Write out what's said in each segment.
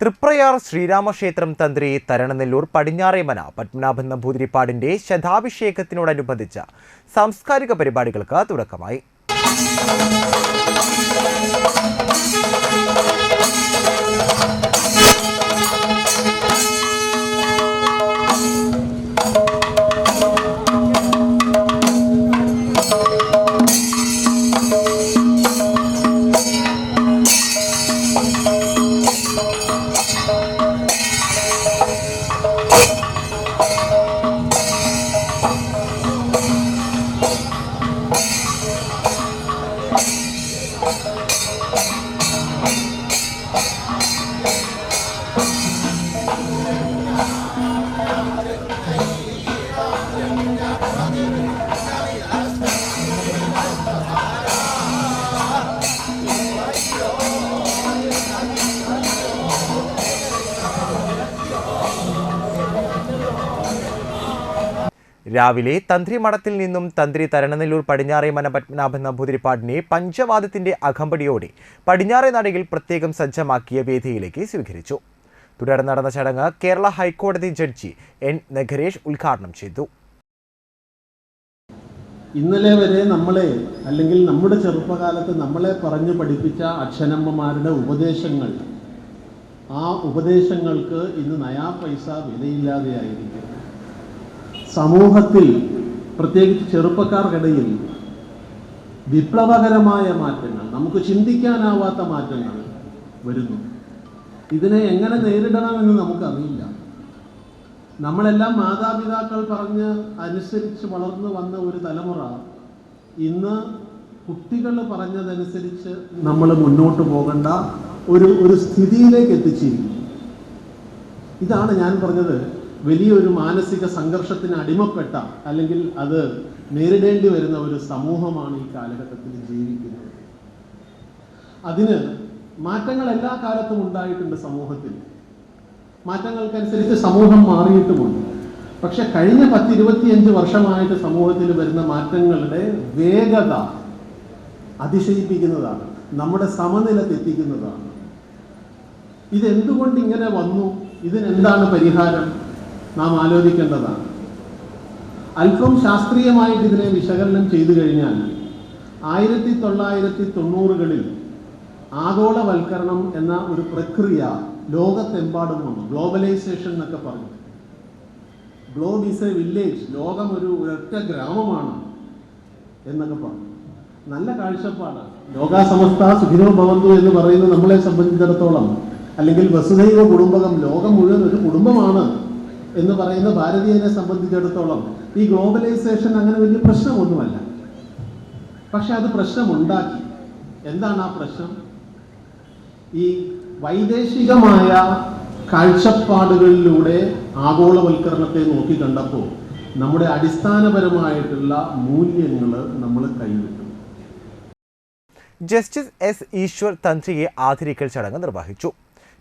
തൃപ്രയാർ ശ്രീരാമക്ഷേത്രം തന്ത്രി തരണനെല്ലൂർ പടിഞ്ഞാറേമന പത്മനാഭൻ നമ്പൂതിരിപ്പാടിന്റെ ശതാഭിഷേകത്തിനോടനുബന്ധിച്ച സാംസ്കാരിക പരിപാടികൾക്ക് തുടക്കമായി. രാവിലെ തന്ത്രി മഠത്തിൽ നിന്നും തന്ത്രി തരണനെല്ലൂർ പടിഞ്ഞാറേമന പത്മനാഭൻ നമ്പൂതിരിപ്പാടിനെ പഞ്ചവാദ്യത്തിന്റെ അകമ്പടിയോടെ പടിഞ്ഞാറേ നടയിൽ പ്രത്യേകം സജ്ജമാക്കിയ വേദിയിലേക്ക് സ്വീകരിച്ചു. തുടർന്ന് നടന്ന ചടങ്ങ് കേരള ഹൈക്കോടതി ജഡ്ജി എൻ നഗരേഷ് ഉദ്ഘാടനം ചെയ്തു. ഇന്നലെ വരെ നമ്മളെ അല്ലെങ്കിൽ നമ്മുടെ ചെറുപ്പകാലത്ത് നമ്മളെ പറഞ്ഞു പഠിപ്പിച്ച അക്ഷരമ്മമാരുടെ ഉപദേശങ്ങൾ, ആ ഉപദേശങ്ങൾക്ക് ഇന്ന് നയാ പൈസ വിലയില്ലാതെയായിരിക്കും. സമൂഹത്തിൽ പ്രത്യേകിച്ച് ചെറുപ്പക്കാർക്കിടയിൽ വിപ്ലവകരമായ മാറ്റങ്ങൾ, നമുക്ക് ചിന്തിക്കാനാവാത്ത മാറ്റങ്ങൾ വരുന്നു. ഇതിനെ എങ്ങനെ നേരിടണമെന്ന് നമുക്കറിയില്ല. നമ്മളെല്ലാം മാതാപിതാക്കൾ പറഞ്ഞ് അനുസരിച്ച് വളർന്നു വന്ന ഒരു തലമുറ ഇന്ന് കുട്ടികൾ പറഞ്ഞതനുസരിച്ച് നമ്മൾ മുന്നോട്ട് പോകേണ്ട ഒരു സ്ഥിതിയിലേക്ക് എത്തിച്ചിരിക്കുന്നു. ഇതാണ് ഞാൻ പറഞ്ഞത്, വലിയൊരു മാനസിക സംഘർഷത്തിന് അടിമപ്പെട്ട അല്ലെങ്കിൽ അത് നേരിടേണ്ടി വരുന്ന ഒരു സമൂഹമാണ് ഈ കാലഘട്ടത്തിൽ ജീവിക്കുന്നത്. അതിന് മാറ്റങ്ങൾ എല്ലാ കാലത്തും ഉണ്ടായിട്ടുണ്ട്. സമൂഹത്തിൽ മാറ്റങ്ങൾക്കനുസരിച്ച് സമൂഹം മാറിയിട്ടുമുണ്ട്. പക്ഷെ കഴിഞ്ഞ 10-25 വർഷമായിട്ട് സമൂഹത്തിൽ വരുന്ന മാറ്റങ്ങളുടെ വേഗത അതിശയിപ്പിക്കുന്നതാണ്, നമ്മുടെ സമനില തെറ്റിക്കുന്നതാണ്. ഇതെന്തുകൊണ്ട് ഇങ്ങനെ വന്നു, ഇതിനെന്താണ് പരിഹാരം, നാം ആലോചിക്കേണ്ടതാണ്. അല്പം ശാസ്ത്രീയമായിട്ട് ഇതിനെ വിശകലനം ചെയ്തു കഴിഞ്ഞാൽ 1990കളിൽ ആഗോളവൽക്കരണം എന്ന ഒരു പ്രക്രിയ ലോകത്തെമ്പാടും വന്നു. ഗ്ലോബലൈസേഷൻ എന്നൊക്കെ പറഞ്ഞു. ഗ്ലോബ് ഈസ് എ വില്ലേജ്, ലോകം ഒരു ഒരൊറ്റ ഗ്രാമമാണ് എന്നൊക്കെ പറഞ്ഞു. നല്ല കാഴ്ചപ്പാടാണ്. ലോകാസമസ്ത സുഖിനോ ഭവന്തു എന്ന് പറയുന്നത് നമ്മളെ സംബന്ധിച്ചിടത്തോളം, അല്ലെങ്കിൽ വസുധൈവ കുടുംബകം, ലോകം മുഴുവൻ ഒരു കുടുംബമാണ് എന്ന് പറയുന്ന ഭാരതീയനെ സംബന്ധിച്ചിടത്തോളം ഈ ഗ്ലോബലൈസേഷൻ അങ്ങനെ വലിയ പ്രശ്നമൊന്നുമല്ല. പക്ഷെ അത് പ്രശ്നമുണ്ടാക്കി. എന്താണ് ആ പ്രശ്നം? ഈ വൈദേശികമായ കാഴ്ചപ്പാടുകളിലൂടെ ആഗോളവൽക്കരണത്തെ നോക്കിക്കണ്ടപ്പോൾ നമ്മുടെ അടിസ്ഥാനപരമായിട്ടുള്ള മൂല്യങ്ങൾ നമ്മൾ കൈവിട്ടു. ജസ്റ്റിസ് എസ് ഈശ്വർ തന്ത്രിയെ ആദരിക്കൽ ചടങ്ങ് നിർവഹിച്ചു.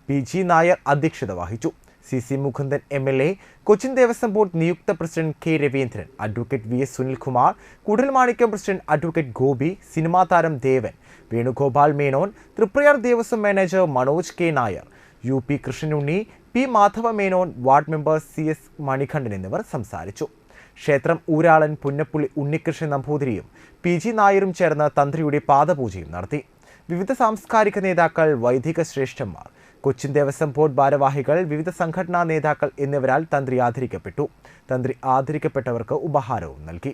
PG നായർ അധ്യക്ഷത വഹിച്ചു. CC Mukundan MLA, Cochin Devaswom board നിയുക്ത president K Raveendran, advocate VS Sunilkumar, Koodalmanikyam president advocate Gopi, സിനിമാ താരം Devan, Venugopal Menon, Triprayar Devaswom manager Manoj K Nair, UP Krishnanunni, P Madhava Menon, ward member CS Manikandan എന്നിവർ സംസാരിച്ചു. ക്ഷേത്രം ഊരാളൻ പുന്നപ്പുള്ളി ഉണ്ണികൃഷ്ണൻ നമ്പൂതിരിയും PG നായരും ചേർന്ന് തന്ത്രിയുടെ പാദപൂജയും നടത്തി. വിവിധ സാംസ്കാരിക നേതാക്കൾ, വൈദിക ശ്രേഷ്ഠന്മാർ, കൊച്ചിൻ ദേവസ്വം ബോർഡ് ഭാരവാഹികൾ, വിവിധ സംഘടനാ നേതാക്കൾ എന്നിവരാൽ തന്ത്രി ആദരിക്കപ്പെട്ടു. തന്ത്രി ആദരിക്കപ്പെട്ടവർക്ക് ഉപഹാരവും നൽകി.